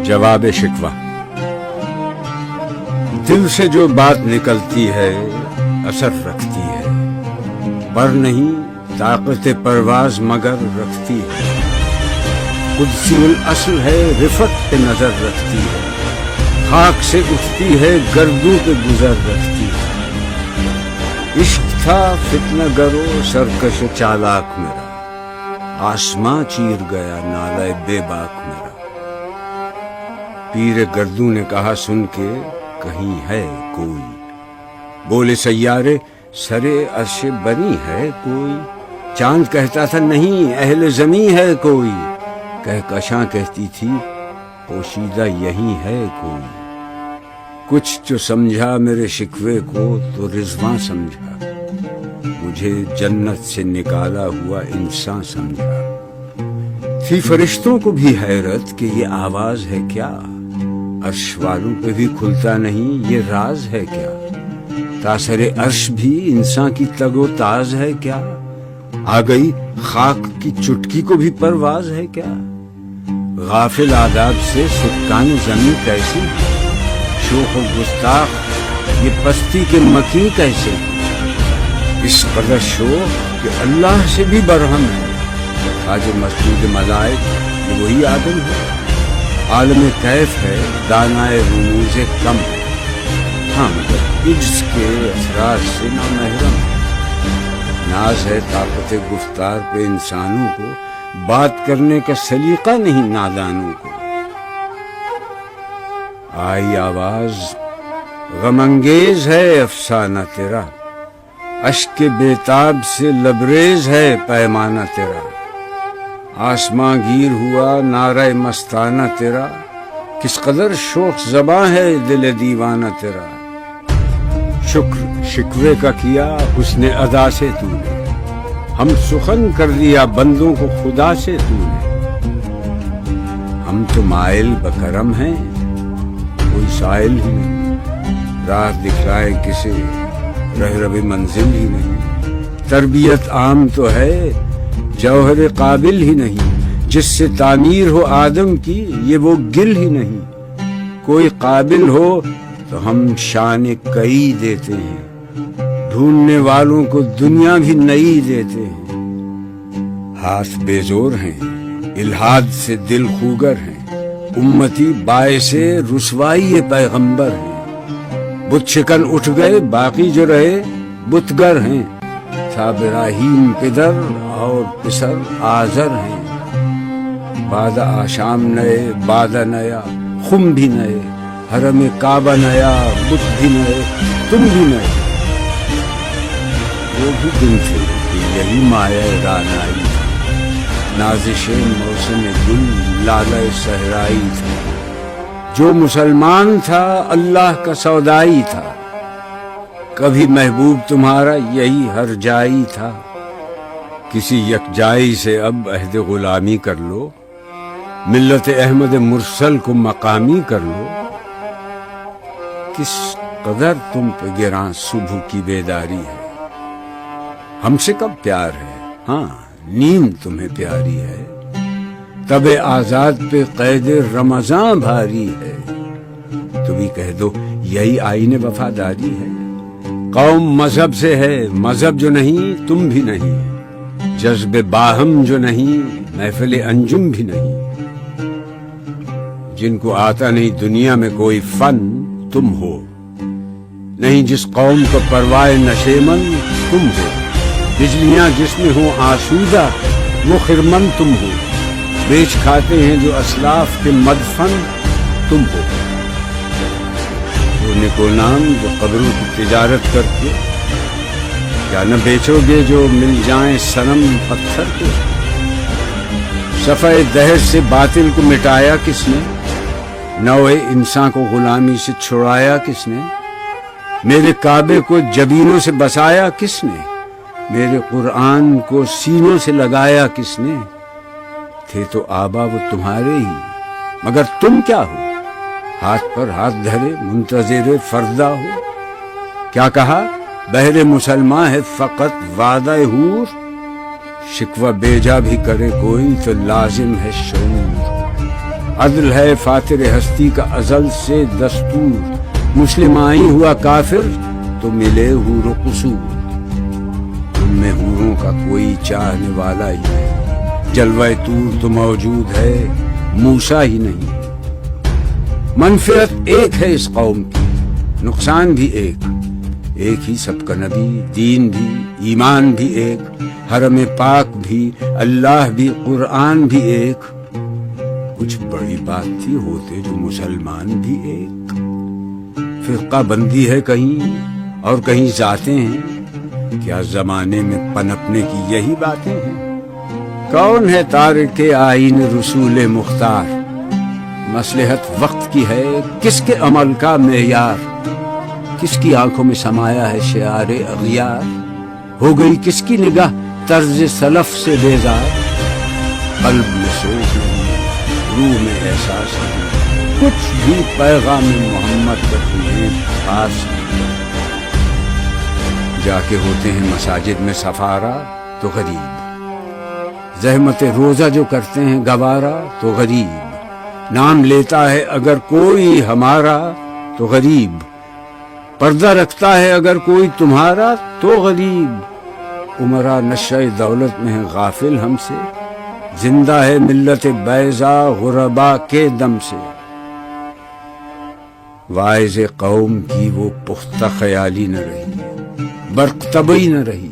جواب شکوہ۔ دل سے جو بات نکلتی ہے اثر رکھتی ہے، پر نہیں طاقت پرواز مگر رکھتی ہے۔ قدسی الاصل ہے، رفت پہ نظر رکھتی ہے، خاک سے اٹھتی ہے، گردوں پہ گزر رکھتی ہے۔ عشق تھا فتنہ گرو سرکش چالاک میرا، آسماں چیر گیا نالے بے باک میرا۔ پیر گردوں نے کہا سن کے کہیں ہے کوئی، بولے سیارے سرے عرش بنی ہے کوئی۔ چاند کہتا تھا نہیں اہل زمیں ہے کوئی، کہکشاں کہتی تھی پوشیدہ یہی ہے کوئی۔ کچھ جو سمجھا میرے شکوے کو تو رضواں سمجھا، مجھے جنت سے نکالا ہوا انسان سمجھا۔ تھی فرشتوں کو بھی حیرت کہ یہ آواز ہے کیا، عرش والوں پہ بھی کھلتا نہیں یہ راز ہے کیا۔ تاثر عرش بھی انسان کی تگ و تاز ہے کیا، آ گئی خاک کی چٹکی کو بھی پرواز ہے کیا۔ غافل آداب سے سکان زمین کیسے، شوخ و گستاخ یہ پستی کے مکین کیسے۔ اس قدر شوخ کہ اللہ سے بھی برہم ہے، خواجہ مسجود ملائک یہ وہی آدم ہے۔ عالم کیف ہے دانائے رموز کم ہے، ہاں مگر عجز کے اثرات سے نہ محرم ہے۔ ناز ہے طاقت گفتار پہ انسانوں کو، بات کرنے کا سلیقہ نہیں نادانوں کو۔ آئی آواز غم انگیز ہے افسانہ تیرا، اشک کے بیتاب سے لبریز ہے پیمانہ تیرا۔ آسماں گیر ہوا نعرہ مستانہ تیرا، کس قدر شوخ زباں ہے دل دیوانہ تیرا۔ شکر شکوے کا کیا حسن ادا سے تو نے، ہم سخن کر دیا بندوں کو خدا سے تو نے۔ ہم تو مائل بکرم ہیں کوئی سائل ہی نہیں، راہ دکھلائے کسے رہرب منزل ہی نہیں۔ تربیت عام تو ہے جوہر قابل ہی نہیں، جس سے تعمیر ہو آدم کی یہ وہ گل ہی نہیں۔ کوئی قابل ہو تو ہم شان کئی دیتے ہیں، ڈھونڈنے والوں کو دنیا بھی نئی دیتے ہیں۔ ہاتھ بے زور ہیں الہاد سے دل خوگر ہیں، امتی باعث رسوائی پیغمبر ہیں۔ بت شکن اٹھ گئے باقی جو رہے بتگر ہیں، تھا ابراہیم پدر اور پسر آزر ہیں۔ بعد آشام نئے بعد نیا خم بھی نئے، حرم کعبہ نیا بت بھی نئے تم بھی نئے۔ وہ بھی دن تھے کہ یہی مایہ رانائی تھا، نازش موسم گل لالہ صحرائی تھا۔ جو مسلمان تھا اللہ کا سودائی تھا، کبھی محبوب تمہارا یہی ہر جائی تھا۔ کسی یکجائی سے اب عہد غلامی کر لو، ملت احمد مرسل کو مقامی کر لو۔ کس قدر تم پہ گراں صبح کی بیداری ہے، ہم سے کب پیار ہے، ہاں نیند تمہیں پیاری ہے۔ تب آزاد پہ قید رمضان بھاری ہے، تم ہی کہہ دو یہی آئین وفاداری ہے۔ قوم مذہب سے ہے مذہب جو نہیں تم بھی نہیں، جذب باہم جو نہیں محفل انجم بھی نہیں۔ جن کو آتا نہیں دنیا میں کوئی فن تم ہو، نہیں جس قوم کو پروائے نشیمن تم ہو۔ بجلیاں جس میں ہوں آسودہ وہ خرمن تم ہو، بیچ کھاتے ہیں جو اسلاف کے مدفن تم ہو۔ وہ نکونام جو قبروں کی تجارت کر کے، کیا نہ بیچو گے جو مل جائیں صنم پتھر کے۔ صفحہ دہر سے باطل کو مٹایا کس نے، نوع انسان کو غلامی سے چھڑایا کس نے۔ میرے کعبے کو جبینوں سے بسایا کس نے، میرے قرآن کو سینوں سے لگایا کس نے۔ تھے تو آبا وہ تمہارے ہی، مگر تم کیا ہو، ہاتھ پر ہاتھ دھرے منتظر فردا ہو۔ کیا کہا بہر مسلمان ہے فقط وعدہ حور، شکوہ بیجا بھی کرے کوئی تو لازم ہے شعور۔ عدل ہے فاتر ہستی کا ازل سے دستور، مسلم آئی ہوا کافر تو ملے حور و قصور۔ تم میں حوروں کا کوئی چاہنے والا ہی نہیں، جلوہ طور تو موجود ہے موسیٰ ہی نہیں۔ منفعت ایک ہے اس قوم کی، نقصان بھی ایک ہی سب کا نبی، دین بھی، ایمان بھی ایک، حرم پاک بھی، اللہ بھی، قرآن بھی ایک۔ کچھ بڑی بات تھی ہوتے جو مسلمان بھی ایک۔ فرقہ بندی ہے کہیں اور کہیں ذاتیں ہیں، کیا زمانے میں پنپنے کی یہی باتیں ہیں؟ کون ہے تارک آئین رسول مختار؟ مصلحت وقت کی ہے کس کے عمل کا معیار؟ کس کی آنکھوں میں سمایا ہے شعار اغیار؟ ہو گئی کس کی نگاہ طرز سلف سے بیزار؟ قلب میں سوچ نہیں، روح میں احساس نہیں، کچھ بھی پیغام محمد کا تمہیں پاس نہیں۔ جا کے ہوتے ہیں مساجد میں سفارا تو غریب، زحمت روزہ جو کرتے ہیں گوارا تو غریب، نام لیتا ہے اگر کوئی ہمارا تو غریب، پردہ رکھتا ہے اگر کوئی تمہارا تو غریب۔ عمرہ نشہ دولت میں ہے غافل ہم سے، زندہ ہے ملت بیضا غربا کے دم سے۔ واعظ قوم کی وہ پختہ خیالی نہ رہی، برق طبعی نہ رہی،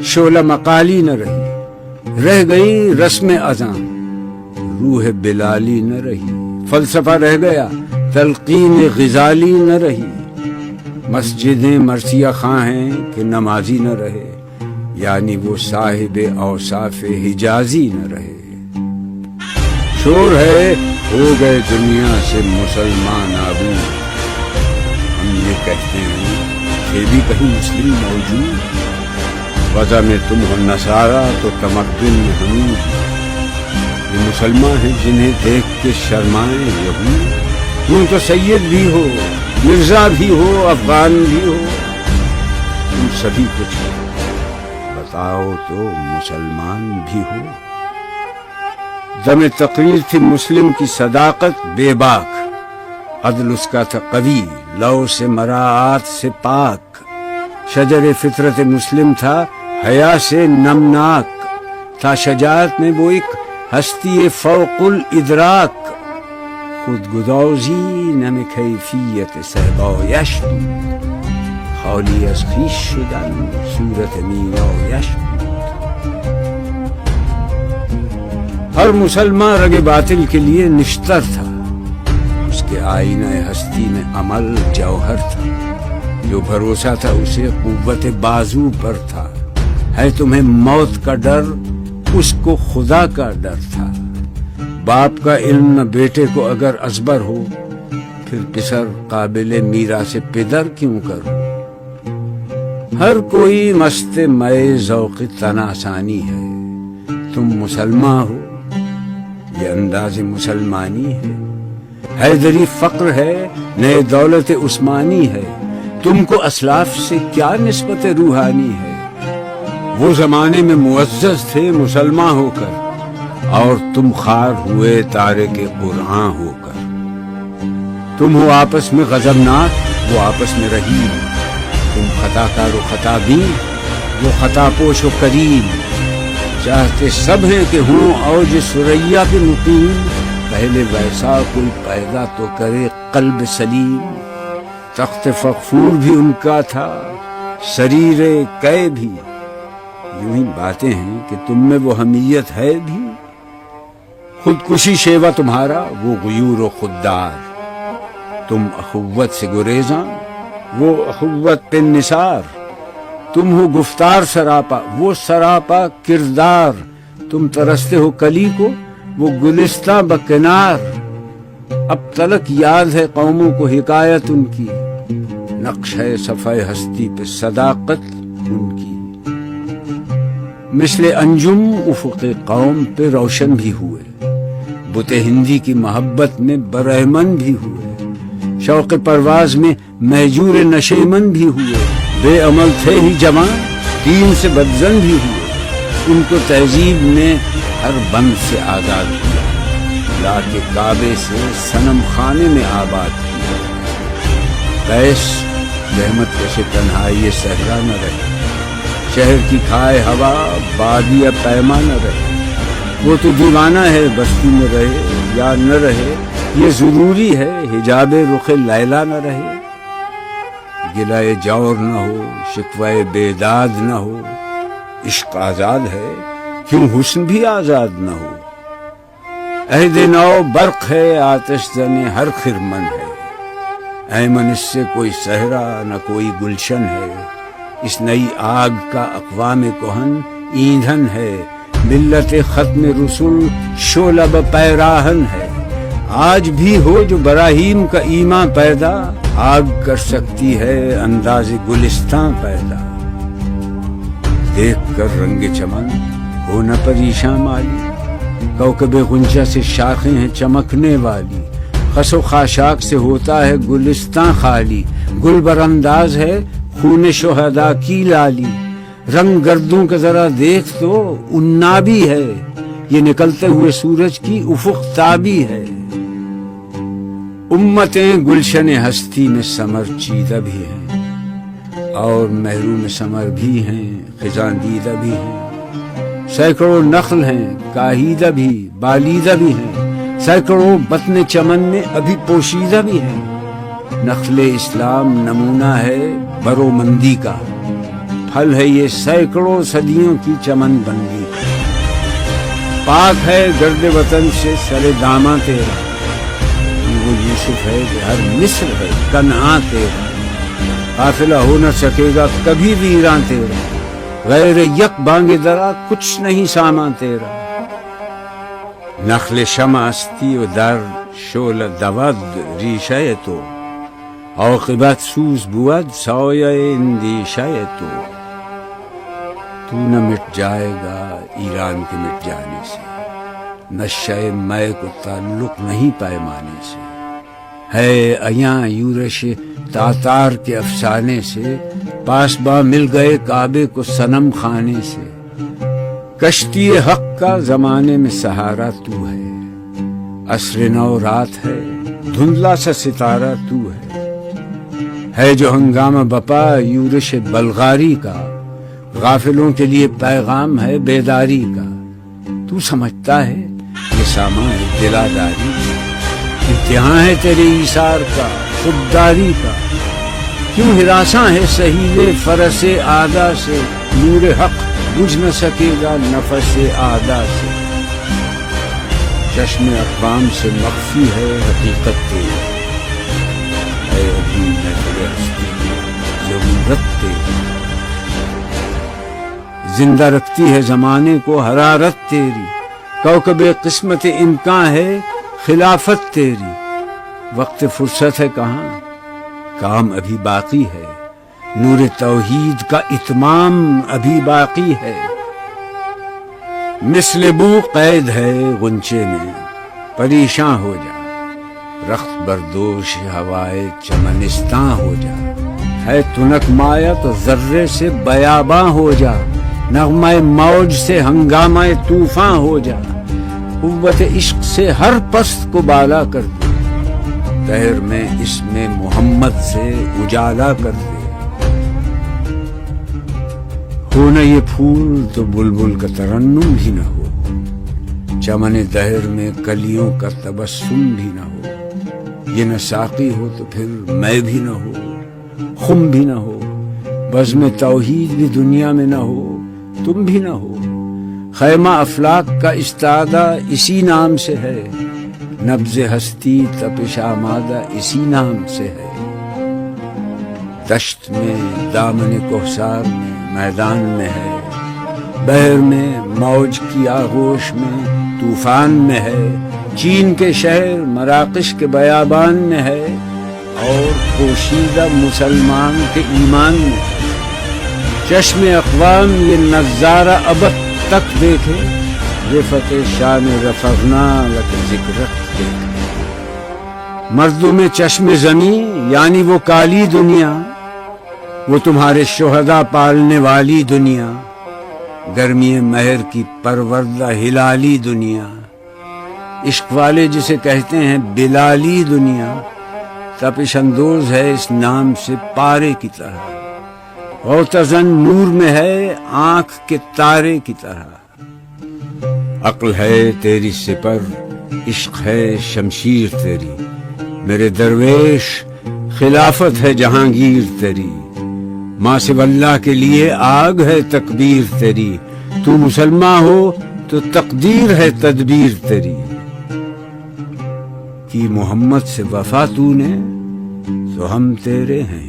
شعلہ مقالی نہ رہی، رہ گئی رسم اذاں، روح بلالی نہ رہی، فلسفہ رہ گیا تلقین غزالی نہ رہی۔ مسجدیں مرثیہ خواں ہیں کہ نمازی نہ رہے، یعنی وہ صاحب اوصاف حجازی نہ رہے۔ شور ہے ہو گئے دنیا سے مسلمان آبود، ہم یہ کہتے ہیں کہ بھی کہیں مسلم موجود، وضع میں تم ہو نصارہ تو تمدن میں حمید۔ یہ مسلمان ہیں جنہیں دیکھ کے شرمائیں یہود، تم تو سید بھی ہو، مرزا بھی ہو، افغان بھی ہو، تم سبھی کچھ ہو، بتاؤ تو مسلمان بھی ہو۔ دم تقریر تھی مسلم کی صداقت بے باک، عدل اس کا تھا قوی، لو سے مراعات سے پاک، شجر فطرت مسلم تھا حیا سے نمناک، تھا شجاعت میں وہ ایک ہستی فوق الادراک، خود گدازی نم کیفیت صحبایش بود، خالی از خویش شدن صورت مینایش بود۔ ہر مسلمان رگ باطل کے لیے نشتر تھا، اس کے آئینہ ہستی میں عمل جوہر تھا، جو بھروسہ تھا اسے قوت بازو پر تھا۔ ہے تمہیں موت کا ڈر، اس کو خدا کا ڈر تھا۔ باپ کا علم نہ بیٹے کو اگر ازبر ہو، پھر پسر قابل میراث پدر کیوں کرو؟ ہر کوئی مست مئے ذوق تناسانی ہے، تم مسلمان ہو یہ انداز مسلمانی ہے۔ حیدری فقر ہے نئے دولت عثمانی ہے، تم کو اسلاف سے کیا نسبت روحانی ہے؟ وہ زمانے میں معزز تھے مسلمان ہو کر، اور تم خار ہوئے تارک قرآن ہو کر۔ تم ہو آپس میں غضبناک، وہ آپس میں رحیم، تم خطا کار و خطا بین، وہ خطا پوش و کریم۔ چاہتے سب ہیں کہ ہوں اوج ثریا پہ مقیم، پہلے ویسا کوئی پیدا تو کرے قلب سلیم۔ تخت فغفور بھی ان کا تھا، سریر قے بھی، یوں ہی باتیں ہیں کہ تم میں وہ حمیت ہے بھی۔ خودکشی شیوا تمہارا، وہ غیور و خوددار، تم اخوت سے گریزاں، وہ اخوت پہ نثار۔ تم ہو گفتار سراپا، وہ سراپا کردار، تم ترستے ہو کلی کو، وہ گلستہ بکنار۔ اب تلک یاد ہے قوموں کو حکایت ان کی، نقش ہے صفحہ ہستی پہ صداقت ان کی۔ مثل انجم افق قوم پہ روشن بھی ہوئے، بت ہندی کی محبت میں برہمن بھی ہوئے، شوق پرواز میں مہجور نشیمن بھی ہوئے۔ بے عمل تھے ہی جوان، دین سے بدزن بھی ہوئے، ان کو تہذیب نے ہر بند سے آزاد کیا۔ لا کے کعبے سے صنم خانے میں آباد کیا۔ قیس رحمت کش تنہائی صحرا نہ رہے، شہر کی کھائے ہوا بادی پیما نہ رہے۔ وہ تو دیوانہ ہے بستی میں رہے یا نہ رہے، یہ ضروری ہے حجاب رخ لیلا نہ رہے۔ گلائے جور نہ ہو، شکوائے بیداد نہ ہو، عشق آزاد ہے کیوں حسن بھی آزاد نہ ہو۔ عہد نو برق ہے آتش زن ہر خرمن ہے، ایمن اس سے کوئی صحرا نہ کوئی گلشن ہے۔ اس نئی آگ کا اقوام کہن ایندھن ہے، ملت ختم رسول شعلہ پیراہن ہے۔ آج بھی ہو جو براہیم کا ایمان پیدا، آگ کر سکتی ہے انداز گلستان پیدا۔ دیکھ کر رنگ چمن ہو نہ پریشاں مالی، کوکب غنچہ سے شاخیں ہیں چمکنے والی۔ خس و خاشاک سے ہوتا ہے گلستان خالی، گل برانداز ہے خون شہداء کی لالی۔ رنگ گردوں کا ذرا دیکھ تو انابی ہے، یہ نکلتے ہوئے سورج کی افق تابی ہے۔ امتیں گلشن ہستی میں سمر چیدہ بھی ہیں، اور محروم سمر بھی ہیں خزاں دیدہ بھی ہیں۔ سینکڑوں نخل ہیں کاہیدہ بھی بالیدہ بھی ہیں، سینکڑوں بطن چمن میں ابھی پوشیدہ بھی ہیں۔ نخل اسلام نمونہ ہے برومندی کا، پھل ہے یہ سینکڑوں صدیوں کی چمن بندی۔ پاک ہے گرد وطن سے سر داماں تیرا، وہ یوسف ہے کہ ہر مصر ہے کنعاں تیرا۔ قافلہ ہو نہ سکے گا کبھی ویراں تیرا، غیر یک بانگ درا کچھ نہیں سامان تیرا۔ نخل شمع استی و در شعلہ دود ریشہ تو، عاقبت سوز بود سایہ اندیشہ تو نہ مٹ جائے گا ایران کے مٹ جانے سے، نشہ مے کو تعلق نہیں پیمانے سے۔ ہے ایاں یورش تاتار کے افسانے سے، پاسباں مل گئے کعبے کو صنم خانے سے۔ کشتی حق کا زمانے میں سہارا تو ہے، عصر نو رات ہے دھندلا سا ستارہ تو ہے جو ہنگامہ بپا یورش بلغاری کا، غافلوں کے لیے پیغام ہے بیداری کا۔ تو سمجھتا ہے یہ سامان ہے دلاداری، امتحان ہے تیرے ایثار کا خودداری کا۔ کیوں ہراساں ہے سہیلے فرس آدا سے، نور حق بجھ نہ سکے گا نفس آدا سے۔ چشم اقوام سے مخفی ہے حقیقت تیری، اے ابھی محفل ہستی ضرورت تیری۔ زندہ رکھتی ہے زمانے کو حرارت تیری، کوکب قسمت امکان ہے خلافت تیری۔ وقت فرصت ہے کہاں، کام ابھی باقی ہے، نور توحید کا اتمام ابھی باقی ہے۔ مثل بو قید ہے غنچے میں، پریشاں ہو جا، رخت بردوش ہوائے چمنستاں ہو جا۔ ہے تنک مایا تو ذرے سے بیاباں ہو جا، نغمہ موج سے ہنگامہ طوفاں ہو جا۔ قوت عشق سے ہر پست کو بالا کر دے، دہر میں اس میں محمد سے اجالا کر دے۔ ہو نہ یہ پھول تو بلبل کا ترنم بھی نہ ہو، چمن دہر میں کلیوں کا تبسم بھی نہ ہو۔ یہ نہ ساقی ہو تو پھر میں بھی نہ ہو، خم بھی نہ ہو، بزم توحید بھی دنیا میں نہ ہو، تم بھی نہ ہو۔ خیمہ افلاک کا استادہ اسی نام سے ہے، نبض ہستی تپش آمادہ اسی نام سے ہے۔ دشت میں دامن کوثر میں میدان میں ہے، بحر میں موج کی آغوش میں طوفان میں ہے، چین کے شہر مراکش کے بیابان میں ہے، اور پوشیدہ مسلمان کے ایمان میں ہے۔ چشم اقوام یہ نظارہ ابد تک دیکھے، رفت شان رفعنا لک ذکرت دیکھے۔ مردم چشم زمین یعنی وہ کالی دنیا، وہ تمہارے شہداء پالنے والی دنیا، گرمی مہر کی پروردہ ہلالی دنیا۔ عشق والے جسے کہتے ہیں بلالی دنیا، تپش اندوز ہے اس نام سے پارے کی طرح، غوطہ نور میں ہے آنکھ کے تارے کی طرح۔ عقل ہے تیری سپر، عشق ہے شمشیر تیری، میرے درویش خلافت ہے جہانگیر تیری، ماں سے اللہ کے لیے آگ ہے تکبیر تیری، تو مسلمان ہو تو تقدیر ہے تدبیر تیری، کی محمد سے وفا تو نے تو ہم تیرے ہیں،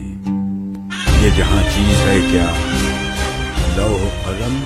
یہ جہاں چیز ہے کیا لوح قلم